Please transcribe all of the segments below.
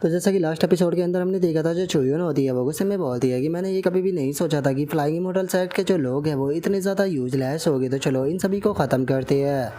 तो जैसा कि लास्ट एपिसोड के अंदर हमने देखा था, जो चुयोन होती है वो गुस्से में बोलती है कि मैंने ये कभी भी नहीं सोचा था कि फ्लाइंग इमोर्टल सेट के जो लोग हैं वो इतने ज़्यादा यूजलेस हो गए, तो चलो इन सभी को ख़त्म करते हैं।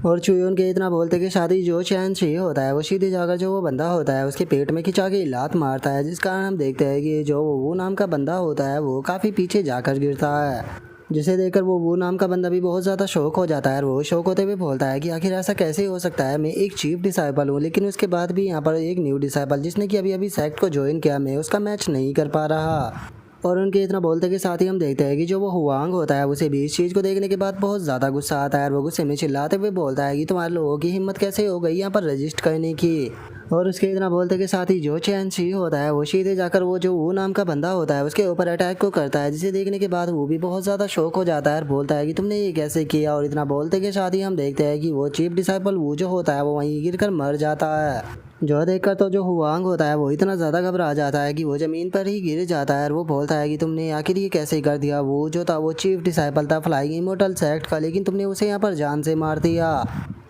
और चुयोन के इतना बोलते कि शादी जो चैन शी होता है वो सीधे जाकर जो वो बंदा होता है उसके पेट में खिंचा के लात मारता है, जिस कारण हम देखते हैं कि जो वो नाम का बंदा होता है वो काफ़ी पीछे जाकर गिरता है, जिसे देखकर वो नाम का बंदा भी बहुत ज़्यादा शौक हो जाता है। और वो शौक होते हुए बोलता है कि आखिर ऐसा कैसे हो सकता है, मैं एक चीफ डिसाइपल हूँ, लेकिन उसके बाद भी यहाँ पर एक न्यू डिसाइपल जिसने कि अभी अभी सेक्ट को ज्वाइन किया, मैं उसका मैच नहीं कर पा रहा। और उनके इतना बोलते के साथ ही हम देखते हैं कि जो वो हुआंग होता है उसे भी इस चीज़ को देखने के बाद बहुत ज़्यादा गुस्सा आता है, और वो गुस्से में चिल्लाते हुए बोलता है कि तुम्हारे लोगों की हिम्मत कैसे हो गई यहाँ पर रजिस्ट करने की। और उसके इतना बोलते के साथ ही जो चैन शी होता है वो सीधे जाकर वो नाम का बंदा होता है उसके ऊपर अटैक को करता है, जिसे देखने के बाद वो भी बहुत ज़्यादा शौक हो जाता है और बोलता है कि तुमने ये कैसे किया। और इतना बोलते के साथ ही हम देखते हैं कि वो चीफ डिसाइपल वो जो होता है वो वहीं गिरकर मर जाता है, जो देखकर तो जो हुआंग होता है वो इतना ज़्यादा घबरा जाता है कि वो ज़मीन पर ही गिर जाता है। और वो बोलता है कि तुमने आखिर ये कैसे कर दिया, वो जो था वो चीफ डिसाइपल था फ्लाइंग इमोर्टल सेक्ट का, लेकिन तुमने उसे यहाँ पर जान से मार दिया।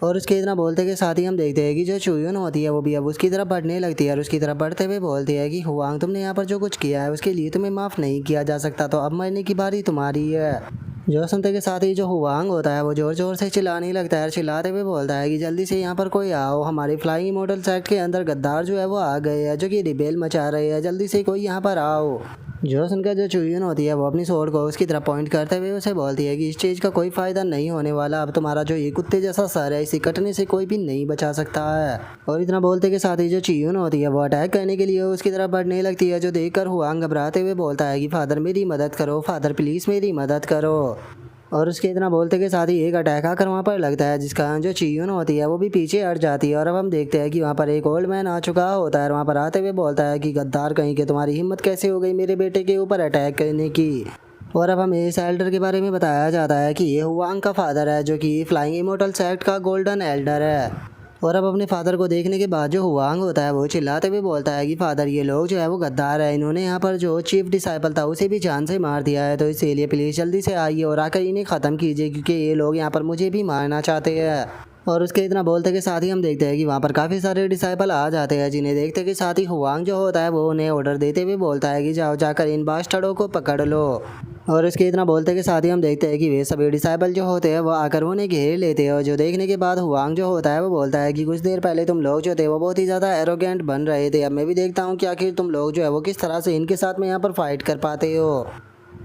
और उसके इतना बोलते के साथ ही हम देखते हैं कि जो चुयोन होती है वो भी अब उसकी तरफ बढ़ने लगती है, और उसकी तरफ बढ़ते हुए बोलती है कि हुआंग तुमने यहाँ पर जो कुछ किया है उसके लिए तुम्हें माफ़ नहीं किया जा सकता, तो अब मरने की बारी तुम्हारी है। जो सुनते के साथ ही जो हुआंग होता है वो जोर जोर से चिल्लाने लगता है, चिल्लाते हुए बोलता है कि जल्दी से यहाँ पर कोई आओ, हमारे फ्लाइंग इमोर्टल सेक्ट के अंदर गद्दार जो है वो आ गए हैं जो कि रिबेल मचा रहे हैं, जल्दी से कोई यहाँ पर आओ। जो सुनकर जो चुयोन होती है वो अपनी स्वॉर्ड को उसकी तरफ पॉइंट करते हुए उसे बोलती है कि इस चीज़ का कोई फ़ायदा नहीं होने वाला, अब तुम्हारा जो ये कुत्ते जैसा सर है इसे कटने से कोई भी नहीं बचा सकता है। और इतना बोलते के साथ ही जो चुयोन होती है वो अटैक करने के लिए उसकी तरफ बढ़ने लगती है, जो देखकर हुआंग घबराते हुए बोलता है कि फादर मेरी मदद करो, फादर प्लीज़ मेरी मदद करो। और उसके इतना बोलते के साथ ही एक अटैक आकर वहाँ पर लगता है, जिसका जो चीयून होती है वो भी पीछे हट जाती है। और अब हम देखते हैं कि वहाँ पर एक ओल्ड मैन आ चुका होता है, वहाँ पर आते हुए बोलता है कि गद्दार कहीं के तुम्हारी हिम्मत कैसे हो गई मेरे बेटे के ऊपर अटैक करने की। और अब हमें इस एल्डर के बारे में बताया जाता है कि ये हुआंग का फादर है, जो कि फ्लाइंग इमोर्टल सेक्ट का गोल्डन एल्डर है। और अब अपने फादर को देखने के बाद जो हुआंग होता है वो चिल्लाते हुए बोलता है कि फादर ये लोग जो है वो गद्दार है, इन्होंने यहाँ पर जो चीफ डिसाइपल था उसे भी जान से मार दिया है, तो इसीलिए प्लीज़ जल्दी से आइए और आकर इन्हें ख़त्म कीजिए, क्योंकि ये लोग यहाँ पर मुझे भी मारना चाहते हैं। और उसके इतना बोलते के साथ ही हम देखते हैं कि वहाँ पर काफ़ी सारे डिसाइपल आ जाते हैं, जिन्हें देखते के साथ ही हुआंग जो होता है वो उन्हें ऑर्डर देते हुए बोलता है कि जाओ जाकर इन बास्टर्डों को पकड़ लो। और इसके इतना बोलते के साथ ही हम देखते हैं कि वे सभी डिसाइपल जो होते हैं वो आकर उन्हें घेर लेते हैं, और जो देखने के बाद हुआंग जो होता है वो बोलता है कि कुछ देर पहले तुम लोग जो थे वो बहुत ही ज़्यादा एरोगेंट बन रहे थे, अब मैं भी देखता हूँ कि आखिर तुम लोग जो है वो किस तरह से इनके साथ में यहाँ पर फाइट कर पाते हो।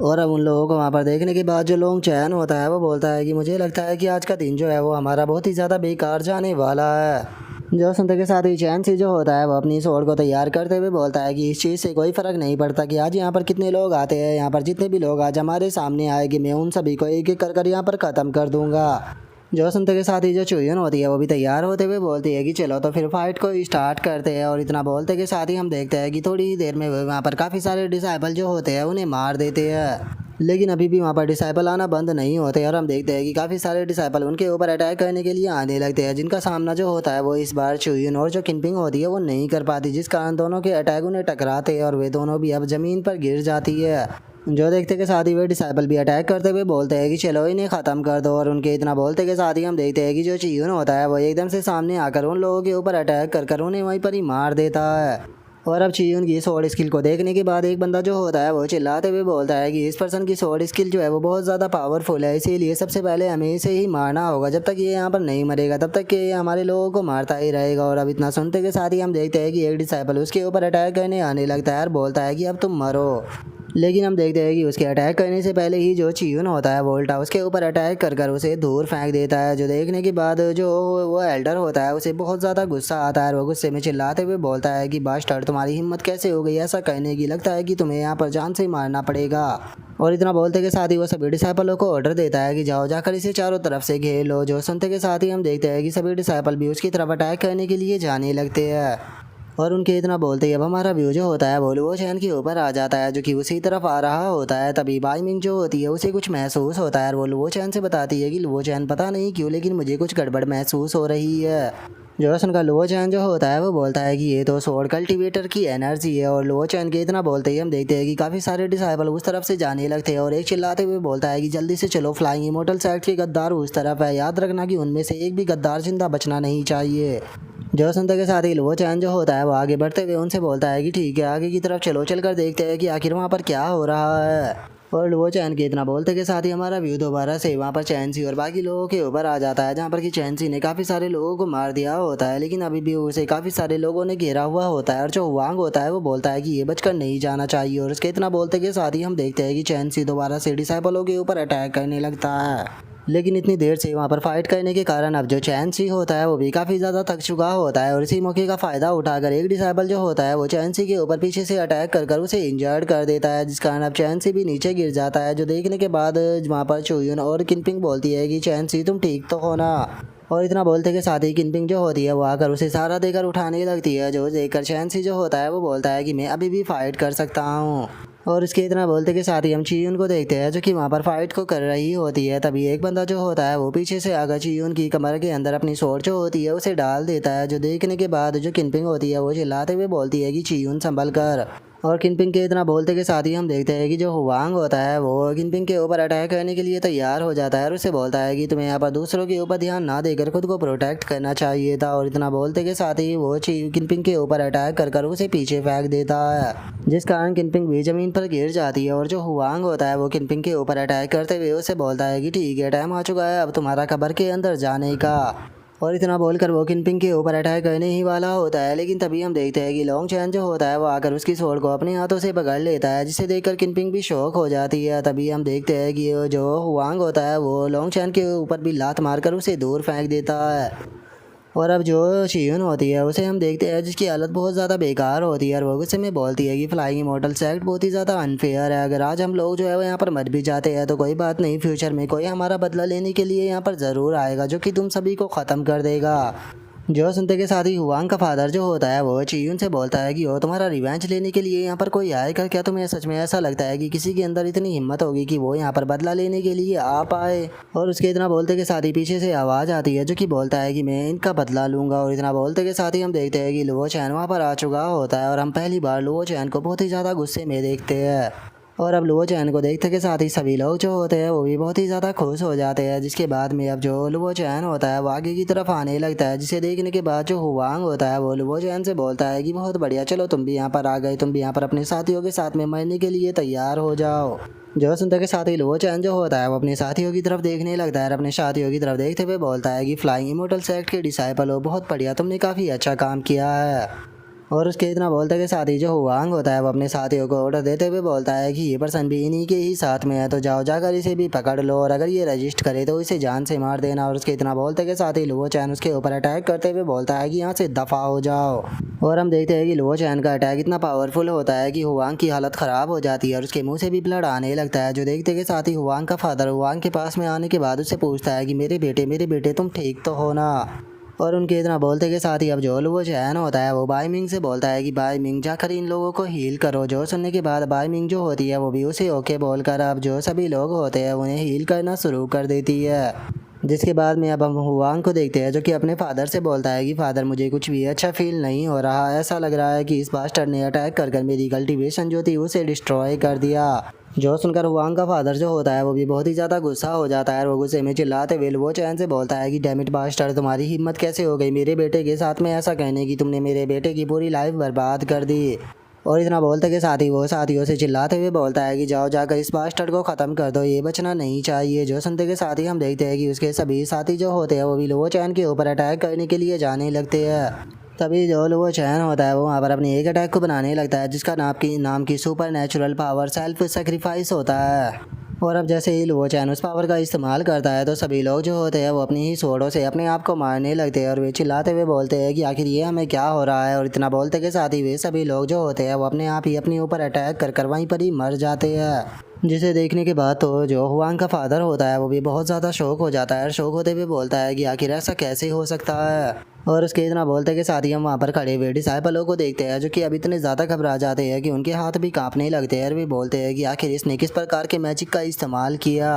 और अब उन लोगों को वहाँ पर देखने के बाद जो लोग चैन होता है वो बोलता है कि मुझे लगता है कि आज का दिन जो है वो हमारा बहुत ही ज़्यादा बेकार जाने वाला है। जो सुनते के साथ ही चैन सी जो होता है वो अपनी स्वॉर्ड को तैयार करते हुए बोलता है कि इस चीज़ से कोई फ़र्क नहीं पड़ता कि आज यहाँ पर कितने लोग आते हैं, यहाँ पर जितने भी लोग आज हमारे सामने आएंगे मैं उन सभी को एक एक कर यहाँ पर ख़त्म कर दूँगा। जो सुनते के साथ ही जो चुयोन होती है वो भी तैयार होते हुए बोलती है कि चलो तो फिर फाइट को स्टार्ट करते हैं। और इतना बोलते के साथ ही हम देखते हैं कि थोड़ी ही देर में वहाँ पर काफ़ी सारे डिसाइपल जो होते हैं उन्हें मार देते हैं, लेकिन अभी भी वहाँ पर डिसाइपल आना बंद नहीं होते। और हम देखते हैं कि काफ़ी सारे डिसाइपल उनके ऊपर अटैक करने के लिए आने लगते हैं, जिनका सामना जो होता है वो इस बार चुयोन और जो किनपिंग होती है वो नहीं कर पाती, जिस कारण दोनों के अटैक उन्हें टकराते हैं और वे दोनों भी अब ज़मीन पर गिर जाती है। जो देखते के साथ ही वे डिसाइपल भी अटैक करते हुए बोलते हैं कि चलो इन्हें ख़त्म कर दो। और उनके इतना बोलते के साथ ही हम देखते हैं कि जो चीयून होता है वो एकदम से सामने आकर उन लोगों के ऊपर अटैक कर उन्हें वहीं पर ही मार देता है। और अब चीयून की स्वॉर्ड स्किल को देखने के बाद एक बंदा जो होता है वो चिल्लाते हुए बोलता है कि इस पर्सन की स्वॉर्ड स्किल जो है वो बहुत ज़्यादा पावरफुल है, इसीलिए सबसे पहले हमें इसे ही मारना होगा, जब तक ये यहाँ पर नहीं मरेगा तब तक ये हमारे लोगों को मारता ही रहेगा। और अब इतना सुनते के साथ ही हम देखते हैं कि एक डिसाइपल उसके ऊपर अटैक करने आने लगता है और बोलता है कि अब तुम मरो, लेकिन हम देखते हैं कि उसके अटैक करने से पहले ही जो चीयून होता है वोल्टा उसके ऊपर अटैक कर उसे दूर फेंक देता है। जो देखने के बाद जो वो एल्डर होता है उसे बहुत ज़्यादा गुस्सा आता है, और वो गुस्से में चिल्लाते हुए बोलता है कि बास्टर्ड तुम्हारी हिम्मत कैसे हो गई ऐसा कहने की, लगता है कि तुम्हें यहाँ पर जान से मारना पड़ेगा। और इतना बोलते के साथ ही वो सभी डिसाइपलों को ऑर्डर देता है कि जाओ जाकर इसे चारों तरफ से घेर लो। जो सुनते के साथ ही हम देखते हैं कि सभी डिसाइपल भी उसकी तरफ अटैक करने के लिए जाने लगते हैं। और उनके इतना बोलते ही अब हमारा व्यू जो होता है वो लुओ चैन के ऊपर आ जाता है, जो कि उसी तरफ आ रहा होता है। तभी बाई मिंग जो होती है उसे कुछ महसूस होता है, और वो लुओ चैन से बताती है कि लुओ चैन पता नहीं क्यों लेकिन मुझे कुछ गड़बड़ महसूस हो रही है। जो सुनकर लुओ चैन जो होता है वो बोलता है कि ये तो स्वॉर्ड कल्टीवेटर की एनर्जी है। और लुओ चैन के इतना बोलते ही हम देखते हैं कि काफ़ी सारे डिसाइपल उस तरफ से जाने लगते हैं, और एक चिल्लाते हुए बोलता है कि जल्दी से चलो, फ्लाइंग इमोर्टल सेक्ट के गद्दार उस तरफ है, याद रखना कि उनमें से एक भी गद्दार जिंदा बचना नहीं चाहिए। जो सुनते के साथ ही लो चैन जो होता है वो आगे बढ़ते हुए उनसे बोलता है कि ठीक है आगे की तरफ चलो, चल कर देखते हैं कि आखिर वहाँ पर क्या हो रहा है। और लुओ चैन के इतना बोलते के साथ ही हमारा व्यू दोबारा से वहाँ पर चैनसी और बाकी लोगों के ऊपर आ जाता है, जहाँ पर कि चैनसी ने काफ़ी सारे लोगों को मार दिया होता है, लेकिन अभी भी उसे काफ़ी सारे लोगों ने घेरा हुआ होता है। और जो हुआंग होता है वो बोलता है कि ये बचकर नहीं जाना चाहिए। और उसके इतना बोलते के साथ ही हम देखते हैं कि चैनसी दोबारा से डिसाइपलों के ऊपर अटैक करने लगता है, लेकिन इतनी देर से वहाँ पर फाइट करने के कारण अब जो चैनसी होता है वो भी काफ़ी ज़्यादा थक चुका होता है। और इसी मौके का फ़ायदा उठाकर एक डिसाइबल जो होता है वो चैनसी के ऊपर पीछे से अटैक कर उसे इंजर्ड कर देता है, जिस कारण अब चैनसी भी नीचे गिर जाता है। जो देखने के बाद वहाँ पर चोयुन और किनपिंग बोलती है कि चैनसी तुम ठीक तो हो ना। और इतना बोलते के साथ ही किनपिंग जो होती है वो आकर उसे सहारा देकर उठाने लगती है, जो देखकर चैनसी जो होता है वो बोलता है कि मैं अभी भी फाइट कर सकता हूँ। और इसके इतना बोलते के साथ ही हम चीयून को देखते हैं जो कि वहाँ पर फाइट को कर रही होती है। तभी एक बंदा जो होता है वो पीछे से आकर चीयून की कमर के अंदर अपनी सोट जो होती है उसे डाल देता है, जो देखने के बाद जो किनपिंग होती है वो चिल्लाते हुए बोलती है कि चीयून संभल कर। और किनपिंग के इतना बोलते के साथ ही हम देखते हैं कि जो हुआंग होता है वो किनपिंग के ऊपर अटैक करने के लिए तैयार हो जाता है और उसे बोलता है कि तुम्हें यहाँ पर दूसरों के ऊपर ध्यान ना देकर खुद को प्रोटेक्ट करना चाहिए था। और इतना बोलते के साथ ही वो किनपिंग के ऊपर अटैक कर उसे पीछे फेंक देता है, जिस कारण किनपिंग भी जमीन पर गिर जाती है। और जो हुआंग होता है वो किनपिंग के ऊपर अटैक करते हुए उसे बोलता है कि ठीक है टाइम आ चुका है अब तुम्हारा कब्र के अंदर जाने का। और इतना बोलकर वो किनपिंग के ऊपर अटैक करने ही वाला होता है, लेकिन तभी हम देखते हैं कि लॉन्ग चैन जो होता है वो आकर उसकी स्वॉर्ड को अपने हाथों से पकड़ लेता है, जिसे देखकर किनपिंग भी शॉक हो जाती है। तभी हम देखते हैं कि जो हुआंग होता है वो लॉन्ग चैन के ऊपर भी लात मारकर उसे दूर फेंक देता है। और अब जो शियुन होती है उसे हम देखते हैं जिसकी हालत बहुत ज़्यादा बेकार होती है, और वो गुस्से में बोलती है कि फ्लाइंग इमॉर्टल्स एक्ट बहुत ही ज़्यादा अनफेयर है। अगर आज हम लोग जो है वो यहाँ पर मर भी जाते हैं तो कोई बात नहीं, फ्यूचर में कोई हमारा बदला लेने के लिए यहाँ पर ज़रूर आएगा जो कि तुम सभी को ख़त्म कर देगा। जो सुनते के साथ ही हुआंग का फादर जो होता है वो चियून से बोलता है कि वो तुम्हारा रिवेंज लेने के लिए यहाँ पर कोई आएगा क्या? तुम्हें सच में ऐसा लगता है कि किसी के अंदर इतनी हिम्मत होगी कि वो यहाँ पर बदला लेने के लिए आ पाए? और उसके इतना बोलते के साथ ही पीछे से आवाज़ आती है जो कि बोलता है कि मैं इनका बदला लूँगा। और इतना बोलते के साथ ही हम देखते हैं कि लुओ चैन वहाँ पर आ चुका होता है, और हम पहली बार लुओ चैन को बहुत ही ज़्यादा गुस्से में देखते हैं। और अब लुओ चैन को देखते के साथ ही सभी लोग जो होते हैं वो भी बहुत ही ज़्यादा खुश हो जाते हैं, जिसके बाद में अब जो लुओ चैन होता है वो आगे की तरफ आने लगता है, जिसे देखने के बाद जो हुआंग होता है वो लुओ चैन से बोलता है कि बहुत बढ़िया, चलो तुम भी यहाँ पर आ गए, तुम भी यहाँ पर अपने साथियों के साथ में मरने के लिए तैयार हो जाओ। जो सुनते के साथ ही लुओ चैन जो होता है वो अपने साथियों की तरफ देखने लगता है, और अपने साथियों की तरफ देखते हुए बोलता है कि फ्लाइंग इमॉर्टल्स एक्ट के डिसाइपल हो, बहुत बढ़िया, तुमने काफ़ी अच्छा काम किया है। और उसके इतना बोलते के साथ ही जो हुआंग होता है वो अपने साथियों को ऑर्डर देते हुए बोलता है कि ये पर्सन भी इन्हीं के ही साथ में है, तो जाओ जाकर इसे भी पकड़ लो, और अगर ये रजिस्ट करे तो इसे जान से मार देना। और उसके इतना बोलते के साथ ही लुओ चैन उसके ऊपर अटैक करते हुए बोलता है कि यहाँ से दफ़ा हो जाओ। और हम देखते हैं कि लुओ चैन का अटैक इतना पावरफुल होता है कि हुआंग की हालत ख़राब हो जाती है और उसके मुंह से भी ब्लड आने लगता है। जो देखते के साथ ही हुआंग का फादर हुआंग के पास में आने के बाद उससे पूछता है कि मेरे बेटे तुम ठीक तो हो ना? और उनके इतना बोलते के साथ ही अब जो लुओ चैन होता है वो बाई मिंग से बोलता है कि बाई मिंग जाकर इन लोगों को हील करो। जो सुनने के बाद बाई मिंग जो होती है वो भी उसे ओके बोलकर अब जो सभी लोग होते हैं उन्हें हील करना शुरू कर देती है। जिसके बाद में अब हम हुआंग को देखते हैं जो कि अपने फादर से बोलता है कि फादर मुझे कुछ भी अच्छा फील नहीं हो रहा, ऐसा लग रहा है कि इस बास्टर्ड ने अटैक कर मेरी कल्टीवेशन जो थी उसे डिस्ट्रॉय कर दिया। जो सुनकर हुआंग का फादर जो होता है वो भी बहुत ही ज़्यादा गुस्सा हो जाता है, और वो गुस्से में चिल्लाते हुए लुओ चैन से बोलता है कि डैमिट बास्टर्ड, तुम्हारी हिम्मत कैसे हो गई मेरे बेटे के साथ में ऐसा कहने की? तुमने मेरे बेटे की पूरी लाइफ बर्बाद कर दी। और इतना बोलते के साथ ही वो साथियों से चिल्लाते हुए बोलता है कि जाओ जाकर इस बास्टर्ड को ख़त्म कर दो, ये बचना नहीं चाहिए। जो सुनते के साथ ही हम देखते हैं कि उसके सभी साथी जो होते हैं वो भी लुओ चैन के ऊपर अटैक करने के लिए जाने लगते हैं। तभी जो लुओ चैन होता है वो वहाँ पर अपनी एक अटैक को बनाने लगता है जिसका नाम की super natural power self sacrifice होता है। और अब जैसे ही लुओ चैन उस पावर का इस्तेमाल करता है तो सभी लोग जो होते हैं वो अपनी ही स्वॉर्डों से अपने आप को मारने लगते हैं, और वे चिल्लाते हुए बोलते हैं कि आखिर ये हमें क्या हो रहा है। और इतना बोलते के साथ ही वे सभी लोग जो होते हैं वो अपने आप ही अपने ऊपर अटैक कर वहीं पर ही मर जाते हैं, जिसे देखने के बाद तो जो हुआंग का फादर होता है वो भी बहुत ज़्यादा शौक हो जाता है, और शौक होते हुए बोलता है कि आखिर ऐसा कैसे हो सकता है। और उसके इतना बोलते के साथ ही हम वहाँ पर खड़े हुए डिसाइपलों को देखते हैं जो कि अब इतने ज़्यादा घबरा जाते हैं कि उनके हाथ भी कांपने लगते हैं, और वे बोलते हैं कि आखिर इसने किस प्रकार के मैजिक का इस्तेमाल किया।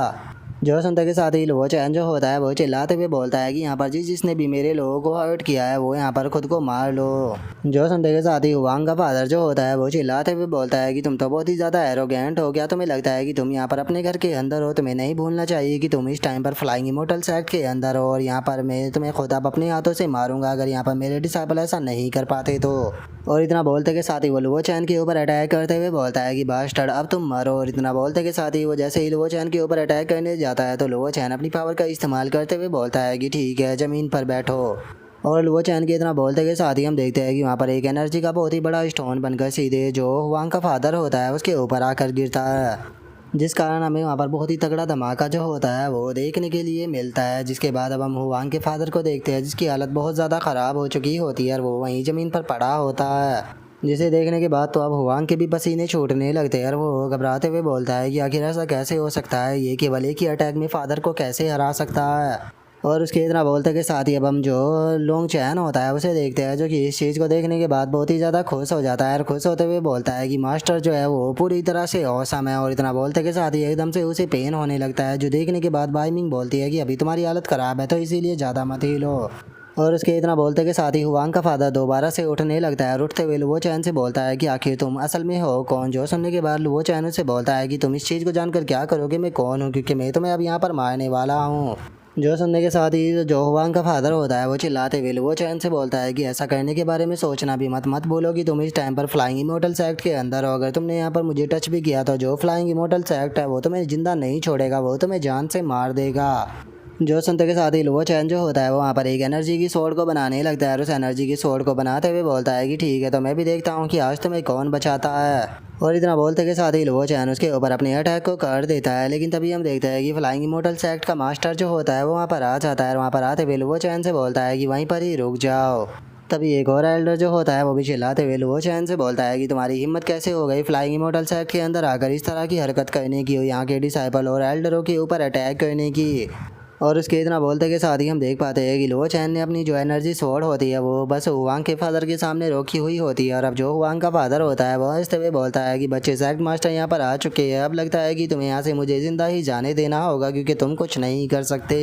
जो सुनते के साथ ही लो चैन जो होता है वो चिल्लाते हुए बोलता है कि यहाँ पर जिसने भी मेरे लोगों को हर्ट किया है वो यहाँ पर खुद को मार लो। जो सुनते के साथ ही हुआंग का फादर जो होता है वो चिल्लाते हुए बोलता है कि तुम तो बहुत ही ज़्यादा एरोगेंट हो, क्या तुम्हें लगता है कि तुम यहाँ पर अपने घर के अंदर हो? तुम्हें नहीं भूलना चाहिए कि तुम इस टाइम पर फ्लाइंग इमोर्टल सेक्ट के अंदर हो और यहाँ पर मैं तुम्हें खुद अब अपने हाथों से मारूंगा अगर यहाँ पर मेरे डिसाइपल ऐसा नहीं कर पाते तो। और इतना बोलते के साथ ही वो लुओ चैन के ऊपर अटैक करते हुए बोलता है कि बास्टर्ड अब तुम मरो। और इतना बोलते के साथ ही वो जैसे ही लुओ चैन के ऊपर अटैक करने जाता है तो लुओ चैन अपनी पावर का इस्तेमाल करते हुए बोलता है कि ठीक है ज़मीन पर बैठो। और लुओ चैन के इतना बोलते के साथ ही हम देखते हैं कि वहाँ पर एक एनर्जी का बहुत ही बड़ा स्टोन बनकर सीधे जो हुआंग का फादर होता है उसके ऊपर आकर गिरता है, जिस कारण हमें वहाँ पर बहुत ही तगड़ा धमाका जो होता है वो देखने के लिए मिलता है। जिसके बाद अब हम हुआंग के फादर को देखते हैं जिसकी हालत बहुत ज़्यादा ख़राब हो चुकी होती है और वो वहीं ज़मीन पर पड़ा होता है, जिसे देखने के बाद तो अब हुआंग के भी पसीने छूटने लगते हैं और वो घबराते हुए बोलता है कि आखिर ऐसा कैसे हो सकता है, ये केवल एक ही अटैक में फादर को कैसे हरा सकता है। और उसके इतना बोलते के साथ ही अब हम जो लोंग चैन होता है उसे देखते हैं जो कि इस चीज़ को देखने के बाद बहुत ही ज़्यादा खुश हो जाता है और खुश होते हुए बोलता है कि मास्टर जो है वो पूरी तरह से औसम है। और इतना बोलते के साथ ही एकदम से उसे पेन होने लगता है, जो देखने के बाद बाइमिंग बोलती है कि अभी तुम्हारी हालत ख़राब है तो इसीलिए ज़्यादा मत हिलो। और उसके इतना बोलते के साथ ही हुआंग का फादर दोबारा से उठने लगता है और उठते हुए लुओ चैन से बोलता है कि आखिर तुम असल में हो कौन। जो सुनने के बाद लुओ चैन से बोलता है कि तुम इस चीज़ को जानकर क्या करोगे मैं कौन हूँ, क्योंकि मैं तुम्हें अब यहाँ पर मारने वाला हूँ। जो सुनने के साथ ही जो हुआंग का फादर होता है वो चिल्लाते हुए लुओ चैन से बोलता है कि ऐसा करने के बारे में सोचना भी मत बोलो कि तुम इस टाइम पर फ्लाइंग इमोर्टल सेक्ट के अंदर हो। अगर तुमने यहाँ पर मुझे टच भी किया तो जो फ्लाइंग इमोर्टल सेक्ट है वो तुम्हें जिंदा नहीं छोड़ेगा, वो तुम्हें जान से मार देगा। जो सुनते के साथ ही लुओ चैन जो होता है वो वहाँ पर एक एनर्जी की स्वॉर्ड को बनाने लगता है और उस एनर्जी की स्वॉर्ड को बनाते हुए बोलता है कि ठीक है तो मैं भी देखता हूँ कि आज तुम्हें कौन बचाता है। और इतना बोलते के साथ ही लुओ चैन उसके ऊपर अपने अटैक को कर देता है, लेकिन तभी हम देखते हैं कि फ्लाइंग इमोर्टल सेक्ट का मास्टर जो होता है वो वहाँ पर आ जाता है और वहाँ पर आते हुए लुओ चैन से बोलता है कि वहीं पर ही रुक जाओ। तभी एक और एल्डर जो होता है वो भी चिल्लाते हुए लुओ चैन से बोलता है कि तुम्हारी हिम्मत कैसे हो गई फ्लाइंग इमोर्टल सेक्ट के अंदर आकर इस तरह की हरकत करने की, यहाँ के डिसाइपल और एल्डरों के ऊपर अटैक करने की। और उसके इतना बोलते के साथ ही हम देख पाते हैं कि लुओ चैन ने अपनी जो एनर्जी स्वॉर्ड होती है वो बस हुआंग के फादर के सामने रोकी हुई होती है। और अब जो हुआंग का फादर होता है वो हंसते हुए बोलता है कि बच्चे सेक्ट मास्टर यहाँ पर आ चुके हैं, अब लगता है कि तुम्हें यहाँ से मुझे ज़िंदा ही जाने देना होगा क्योंकि तुम कुछ नहीं कर सकते।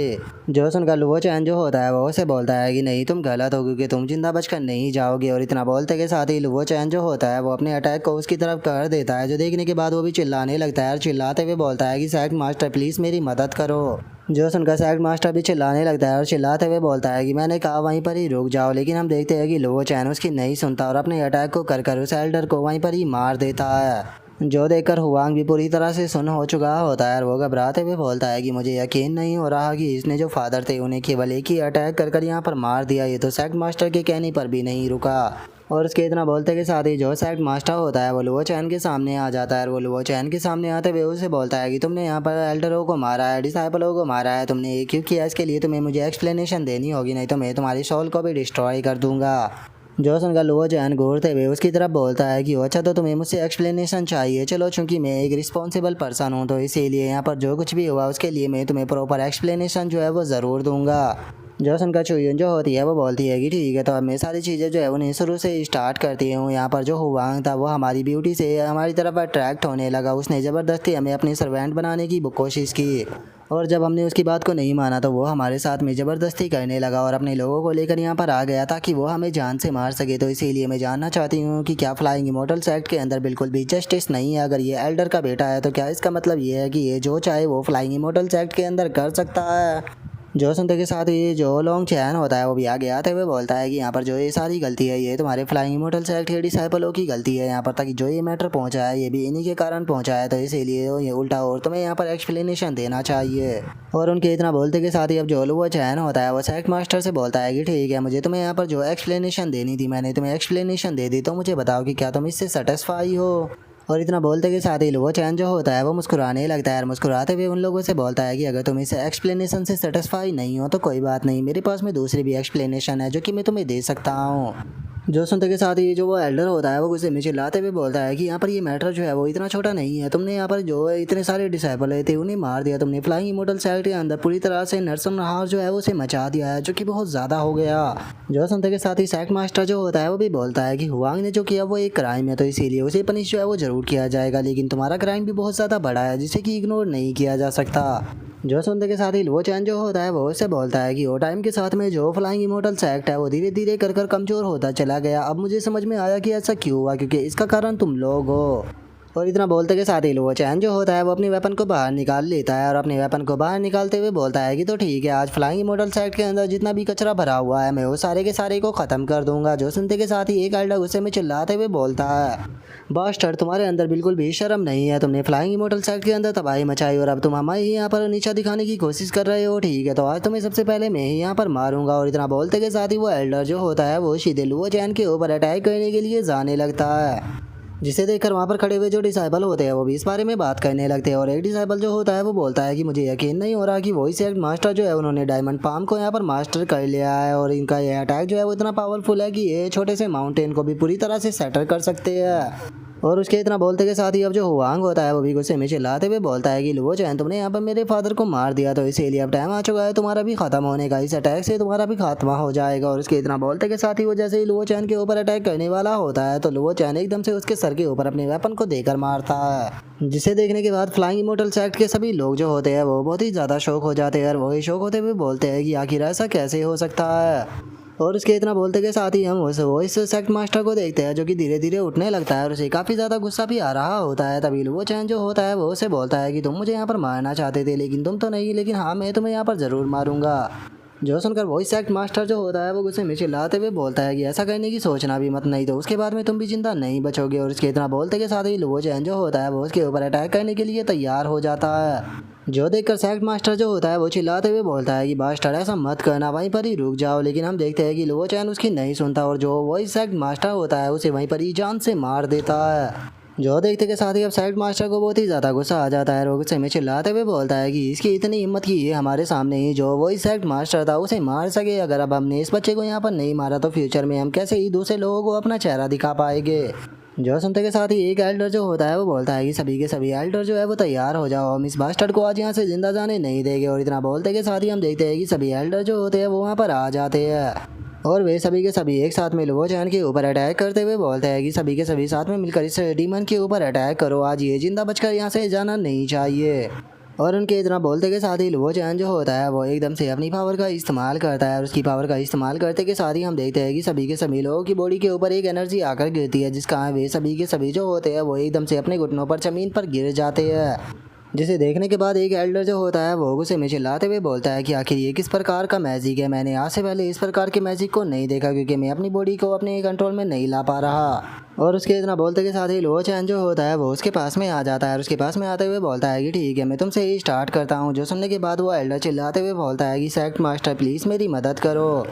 जो सुनकर लुओ चैन जो होता है वो उसे बोलता है कि नहीं तुम गलत हो क्योंकि तुम जिंदा बचकर नहीं जाओगे। और इतना बोलते के साथ ही लुओ चैन जो होता है वो अपने अटैक को उसकी तरफ कर देता है, जो देखने के बाद वो भी चिल्लाने लगता है और चिल्लाते हुए बोलता है कि सेक्ट मास्टर प्लीज़ मेरी मदद करो। जो सुनकर सेक्ट मास्टर भी चिल्लाने लगता है और चिल्लाते हुए बोलता है कि मैंने कहा वहीं पर ही रुक जाओ, लेकिन हम देखते हैं कि लुओ चैन उसकी नहीं सुनता और अपने अटैक को कर उस एल्डर को वहीं पर ही मार देता है। जो देखकर हुआंग भी पूरी तरह से सुन हो चुका होता है और वो घबराते हुए बोलता है कि मुझे यकीन नहीं हो रहा कि इसने जो फादर थे उन्हें केवल एक ही अटैक कर यहाँ पर मार दिया, ये तो सेक्ट मास्टर के कहने पर भी नहीं रुका। और उसके इतना बोलते के साथ ही जो सेक्ट मास्टर होता है वो लुओ चैन के सामने आ जाता है और वो लुओ चैन के सामने आते हुए उसे बोलता है कि तुमने यहाँ पर एल्डरों को मारा है, डिसाइपलों को मारा है, तुमने ये क्यों किया, इसके लिए तुम्हें मुझे एक्सप्लेनेशन देनी होगी, नहीं तो मैं तुम्हारी सोल को भी डिस्ट्रॉय कर दूंगा। जो सुनकर लुओ चैन घूरते हुए उसकी तरफ बोलता है कि अच्छा तो तुम्हें मुझसे एक्सप्लेनेशन चाहिए, चलो चूंकि मैं एक रिस्पॉन्सिबल पर्सन हूँ तो इसीलिए यहाँ पर जो कुछ भी हुआ उसके लिए मैं तुम्हें प्रॉपर एक्सप्लेनेशन जो है वो ज़रूर दूंगा। जो सुनकर चुयुन जो होती है वो बोलती है कि ठीक है तो अब मैं सारी चीज़ें जो है उन्हें शुरू से स्टार्ट करती हूँ। यहाँ पर जो हुआंग था वो हमारी ब्यूटी से हमारी तरफ अट्रैक्ट होने लगा, उसने ज़बरदस्ती हमें अपनी सर्वेंट बनाने की कोशिश की और जब हमने उसकी बात को नहीं माना तो वो हमारे साथ में ज़बरदस्ती करने लगा और अपने लोगों को लेकर यहाँ पर आ गया ताकि वो हमें जान से मार सके। तो इसीलिए मैं जानना चाहती हूँ कि क्या फ्लाइंग इमोर्टल सेक्ट के अंदर बिल्कुल भी जस्टिस नहीं है? अगर ये एल्डर का बेटा है तो क्या इसका मतलब ये है कि ये जो चाहे वो फ्लाइंग इमोर्टल सेक्ट के अंदर कर सकता है? जो सुनते के साथ ही जो लोंग चैन होता है वो भी आगे आते हुए बोलता है कि यहाँ पर जो ये सारी गलती है ये तुम्हारे फ्लाइंग इमोर्टल सेक्ट के डिसाइपलों की गलती है यहाँ पर, ताकि जो ये मैटर पहुँचा है ये भी इन्हीं के कारण पहुँचा है, तो इसीलिए ये उल्टा और तुम्हें यहाँ पर एक्सप्लेनेशन देना चाहिए। और उनके इतना बोलते के साथ ही अब जो लुओ चैन होता है वो सेक्ट मास्टर से बोलता है कि ठीक है मुझे तुम्हें यहाँ पर जो एक्सप्लेनेशन देनी थी मैंने तुम्हें एक्सप्लेनेशन दे दी, तो मुझे बताओ कि क्या तुम इससे सेटिस्फाई हो। और इतना बोलते के साथ ही लुओ चैन जो होता है वो मुस्कुराने लगता है और मुस्कुराते हुए उन लोगों से बोलता है कि अगर तुम इस एक्सप्लेनेशन से सेटिस्फाई नहीं हो तो कोई बात नहीं, मेरे पास में दूसरी भी एक्सप्लेनेशन है जो कि मैं तुम्हें दे सकता हूँ। जो सुनते के साथ ही जो वो एल्डर होता है वो गुस्से में चिल्लाते हुए बोलता है कि यहाँ पर ये मैटर जो है वो इतना छोटा नहीं है। तुमने यहाँ पर जो है इतने सारे डिसाइपल थे उन्हें मार दिया तुमने। फ्लाइंग इमोर्टल सेक्ट के अंदर पूरी तरह से नरसंहार जो है वो उसे मचा दिया है, जो कि बहुत ज़्यादा हो गया। जो सुनते के साथ ही सेक्ट मास्टर जो होता है वो भी बोलता है कि हुआंग ने जो किया वो एक क्राइम है, तो इसीलिए उसे पनिश जो है वो जरूर किया जाएगा, लेकिन तुम्हारा क्राइम भी बहुत ज़्यादा बड़ा है जिसे कि इग्नोर नहीं किया जा सकता। जो सुनते के साथ ही लो चैन जो होता है वो उससे बोलता है कि वो टाइम के साथ में जो फ्लाइंग इमोर्टल सेक्ट है वो धीरे धीरे कर कर कमज़ोर होता चला गया। अब मुझे समझ में आया कि ऐसा क्यों हुआ, क्योंकि इसका कारण तुम लोग हो। और इतना बोलते के साथ ही लो चैन जो होता है वो अपनी वेपन को बाहर निकाल लेता है और अपने वेपन को बाहर निकालते हुए बोलता है कि तो ठीक है, आज फ्लाइंग इमोर्टल सेक्ट के अंदर जितना भी कचरा भरा हुआ है मैं वो सारे के सारे को ख़त्म कर दूंगा। जो सुनते के साथ ही एक एल्डर गुस्से में चिल्लाते हुए बोलता है, बास्टर्ड तुम्हारे अंदर बिल्कुल भी शर्म नहीं है, तुमने फ्लाइंग इमोर्टल सेक्ट के अंदर तबाही मचाई और अब तुम हमें ही यहाँ पर नीचा दिखाने की कोशिश कर रहे हो। ठीक है, तो आज तुम्हें सबसे पहले मैं ही यहाँ पर मारूंगा। और इतना बोलते के साथ ही वो एल्डर जो होता है वो सीधे लुओ चैन के ऊपर अटैक करने के लिए जाने लगता है, जिसे देखकर वहाँ पर खड़े हुए जो डिसाइबल होते हैं वो भी इस बारे में बात करने लगते हैं। और एक डिसाइबल जो होता है वो बोलता है कि मुझे यकीन नहीं हो रहा कि वही सेक्ट मास्टर जो है उन्होंने डायमंड पाम को यहाँ पर मास्टर कर लिया है और इनका ये अटैक जो है वो इतना पावरफुल है कि ये छोटे से माउंटेन को भी पूरी तरह से सेटर कर सकते हैं। और उसके इतना बोलते के साथ ही अब जो हुआंग होता है वो भी गुस्से में चिल्लाते हुए बोलता है कि लुओ चैन तुमने यहाँ पर मेरे फादर को मार दिया, तो इसीलिए अब टाइम आ चुका है तुम्हारा भी खत्म होने का, इस अटैक से तुम्हारा भी खात्मा हो जाएगा। और उसके इतना बोलते के साथ ही वो जैसे ही लुओ चैन के ऊपर अटैक करने वाला होता है तो लुओ चैन एकदम से उसके सर के ऊपर अपने वेपन को देकर मारता है, जिसे देखने के बाद फ्लाइंग इमोर्टल सेक्ट के सभी लोग जो होते हैं वो बहुत ही ज़्यादा शौक हो जाते हैं और वही शौक होते हुए बोलते हैं कि आखिर ऐसा कैसे हो सकता है। और उसके इतना बोलते के साथ ही हम वो इस सेक्ट मास्टर को देखते हैं जो कि धीरे धीरे उठने लगता है और उसे काफ़ी ज़्यादा गुस्सा भी आ रहा होता है। तभी वो चैन जो होता है वो उसे बोलता है कि तुम मुझे यहाँ पर मारना चाहते थे लेकिन तुम तो नहीं, लेकिन हाँ मैं तुम्हें यहाँ पर ज़रूर मारूंगा। जो सुनकर वॉइस सेक्ट मास्टर जो होता है वो गुस्से में चिल्लाते हुए बोलता है कि ऐसा करने की सोचना भी मत, नहीं तो उसके बाद में तुम भी जिंदा नहीं बचोगे। और इसके इतना बोलते के साथ ही लुओ चैन जो होता है वो उसके ऊपर अटैक करने के लिए तैयार हो जाता है। जो देखकर सेक्ट मास्टर जो होता है वो चिल्लाते हुए बोलता है कि बास्टर्ड ऐसा मत करना, वहीं पर ही रुक जाओ। लेकिन हम देखते हैं कि लुओ चैन उसकी नहीं सुनता और जो वॉइस सेक्ट मास्टर होता है उसे वहीं पर ही जान से मार देता है। जो देखते के साथ ही अब सेक्ट मास्टर को बहुत ही ज़्यादा गुस्सा आ जाता है और गुस्से में चिल्लाते हुए बोलता है कि इसकी इतनी हिम्मत की ये हमारे सामने ही जो वही सेक्ट मास्टर था उसे मार सके। अगर अब हमने इस बच्चे को यहाँ पर नहीं मारा तो फ्यूचर में हम कैसे ही दूसरे लोगों को अपना चेहरा दिखा पाएंगे। जो सुनते के साथ ही एक एल्डर जो होता है वो बोलता है कि सभी के सभी एल्डर जो है वो तैयार हो जाओ, हम इस बास्टर्ड को आज यहाँ से जिंदा जाने नहीं देंगे। और इतना बोलते के साथ ही हम देखते हैं कि सभी एल्डर जो होते हैं वो वहाँ पर आ जाते हैं और वे सभी के सभी एक साथ में लुओ चैन के ऊपर अटैक करते हुए बोलते हैं कि सभी के सभी साथ में मिलकर इस डीमन के ऊपर अटैक करो, आज ये जिंदा बचकर यहाँ से जाना नहीं चाहिए। और उनके इतना बोलते के साथ ही लुओ चैन जो होता है वो एकदम से अपनी पावर का इस्तेमाल करता है और उसकी पावर का इस्तेमाल करते के साथ ही हम देखते हैं कि सभी के सभी लोगों की बॉडी के ऊपर एक एनर्जी आकर गिरती है, जिसका वे सभी के सभी जो होते हैं वो एकदम से अपने घुटनों पर ज़मीन पर गिर जाते हैं, जिसे देखने के बाद एक एल्डर जो होता है वो गुस्से में चिल्लाते हुए बोलता है कि आखिर ये किस प्रकार का मैजिक है, मैंने आज से पहले इस प्रकार के मैजिक को नहीं देखा क्योंकि मैं अपनी बॉडी को अपने कंट्रोल में नहीं ला पा रहा। और उसके इतना बोलते के साथ ही लुओ चैन जो होता है वो उसके पास में आ जाता है और उसके पास में आते हुए बोलता है कि ठीक है मैं तुमसे ही स्टार्ट करता हूँ। जो सुनने के बाद वो एल्डर चिल्लाते हुए बोलता है कि सेक्ट मास्टर प्लीज़ मेरी मदद करो।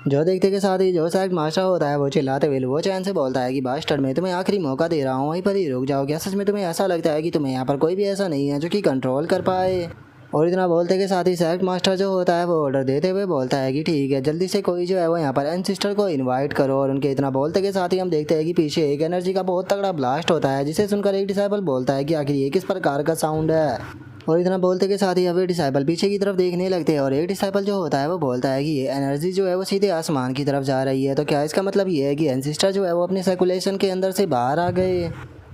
जो देखते के साथ ही जो सेक्ट मास्टर होता है वो चिल्लाते हुए लुओ चैन से बोलता है कि बास्टर्ड मैं तुम्हें आखिरी मौका दे रहा हूँ, वहीं पर ही रुक जाओ। क्या सच में तुम्हें ऐसा लगता है कि तुम्हें यहाँ पर कोई भी ऐसा नहीं है जो कि कंट्रोल कर पाए। और इतना बोलते के साथ ही सेक्ट मास्टर जो होता है वो ऑर्डर देते हुए बोलता है कि ठीक है जल्दी से कोई जो है वो यहाँ पर एंसिस्टर को इनवाइट करो। और उनके इतना बोलते के साथ ही हम देखते हैं कि पीछे एक एनर्जी का बहुत तगड़ा ब्लास्ट होता है, जिसे सुनकर एक डिसाइबल बोलता है कि आखिर ये किस प्रकार का साउंड है। और इतना बोलते के साथ ही अब डिसाइबल पीछे की तरफ देखने लगते हैं और एक डिसाइबल जो होता है वो बोलता है कि ये एनर्जी जो है वो सीधे आसमान की तरफ जा रही है, तो क्या इसका मतलब ये है कि एंसिस्टर जो है वो अपने सर्कुलेशन के अंदर से बाहर आ गए।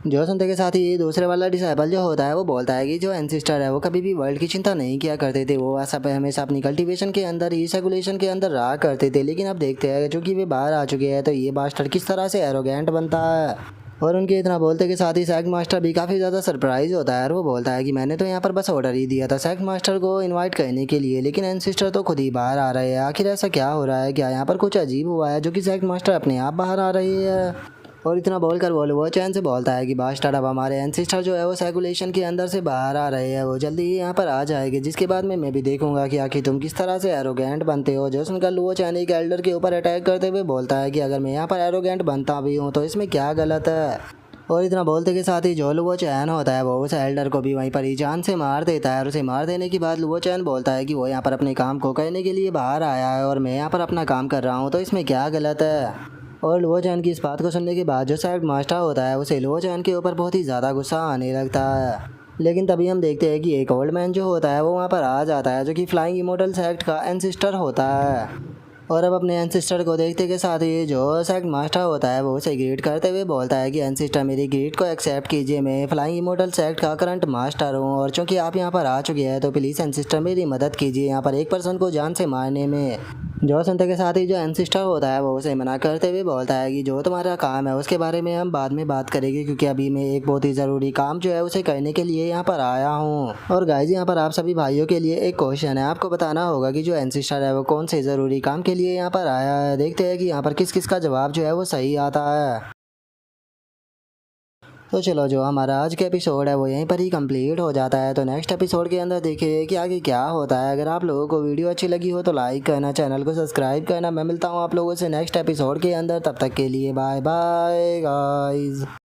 जो सुनते के साथ ही दूसरे वाला डिसाइबल जो होता है वो बोलता है कि जो एंसिस्टर है वो कभी भी वर्ल्ड की चिंता नहीं किया करते थे, वो ऐसा हमेशा अपनी कल्टीवेशन के अंदर ही सर्कुलेशन के अंदर रहा करते थे, लेकिन अब देखते हैं चूँकि वे बाहर आ चुके हैं तो ये बास्टर किस तरह से एरोगेंट बनता है। और उनके इतना बोलते के साथ ही सेक्ट मास्टर भी काफ़ी ज़्यादा सरप्राइज होता है और वो बोलता है कि मैंने तो यहाँ पर बस ऑर्डर ही दिया था सेक्ट मास्टर को इनवाइट करने के लिए, लेकिन एंसिस्टर तो खुद ही बाहर आ रहे हैं। आखिर ऐसा क्या हो रहा है, क्या यहाँ पर कुछ अजीब हुआ है जो कि सेक्ट मास्टर अपने आप बाहर आ रही है। और इतना बोलकर वो चैन से बोलता है कि बास्टर्ड अब हमारे एंसिस्टर जो है वो सर्कुलेशन के अंदर से बाहर आ रहे हैं, वो जल्दी ही यहाँ पर आ जाएंगे, जिसके बाद में मैं भी देखूंगा कि आखिर तुम किस तरह से एरोगेंट बनते हो। जो सुनकर लुओ चैन एक एल्डर के ऊपर अटैक करते हुए बोलता है कि अगर मैं यहाँ पर एरोगेंट बनता भी हूँ तो इसमें क्या गलत है। और इतना बोलते के साथ ही जो लुओ चैन होता है वो उस एल्डर को भी वहीं पर ही जान से मार देता है और उसे मार देने के बाद लुओ चैन बोलता है कि वो यहाँ पर अपने काम को करने के लिए बाहर आया है और मैं यहाँ पर अपना काम कर रहा हूँ, तो इसमें क्या गलत है। और लुओ चैन की इस बात को सुनने के बाद जो सेक्ट मास्टर होता है उसे लुओ चैन के ऊपर बहुत ही ज़्यादा गुस्सा आने लगता है। लेकिन तभी हम देखते हैं कि एक ओल्ड मैन जो होता है वो वहाँ पर आ जाता है, जो कि फ्लाइंग इमोर्टल सेक्ट का एंसिस्टर होता है। और अब अपने एंसिस्टर को देखते के साथ ही जो सेक्ट मास्टर होता है वो उसे ग्रीट करते हुए बोलता है कि एंसिस्टर मेरी ग्रीट को एक्सेप्ट कीजिए, मैं फ्लाइंग इमोर्टल सेक्ट का करंट मास्टर हूँ और चूंकि आप यहाँ पर आ चुके हैं तो प्लीज़ एंसिस्टर मेरी मदद कीजिए यहाँ पर एक पर्सन को जान से मारने में। जो सुनते के साथ ही जो एंसिस्टर होता है वो उसे मना करते हुए बोलता है कि जो तुम्हारा काम है उसके बारे में हम बाद में बात करेंगे, क्योंकि अभी मैं एक बहुत ही ज़रूरी काम जो है उसे करने के लिए यहाँ पर आया हूँ। और गाइज यहाँ पर आप सभी भाइयों के लिए एक क्वेश्चन है, आपको बताना होगा कि जो एंसिस्टर है वो कौन से ज़रूरी काम के लिए यहाँ पर आया है। देखते हैं कि यहाँ पर किस किस का जवाब जो है वो सही आता है। तो चलो जो हमारा आज का एपिसोड है वो यहीं पर ही कंप्लीट हो जाता है। तो नेक्स्ट एपिसोड के अंदर देखिए कि आगे क्या होता है। अगर आप लोगों को वीडियो अच्छी लगी हो तो लाइक करना, चैनल को सब्सक्राइब करना। मैं मिलता हूँ आप लोगों से नेक्स्ट एपिसोड के अंदर, तब तक के लिए बाय बाय गाइस।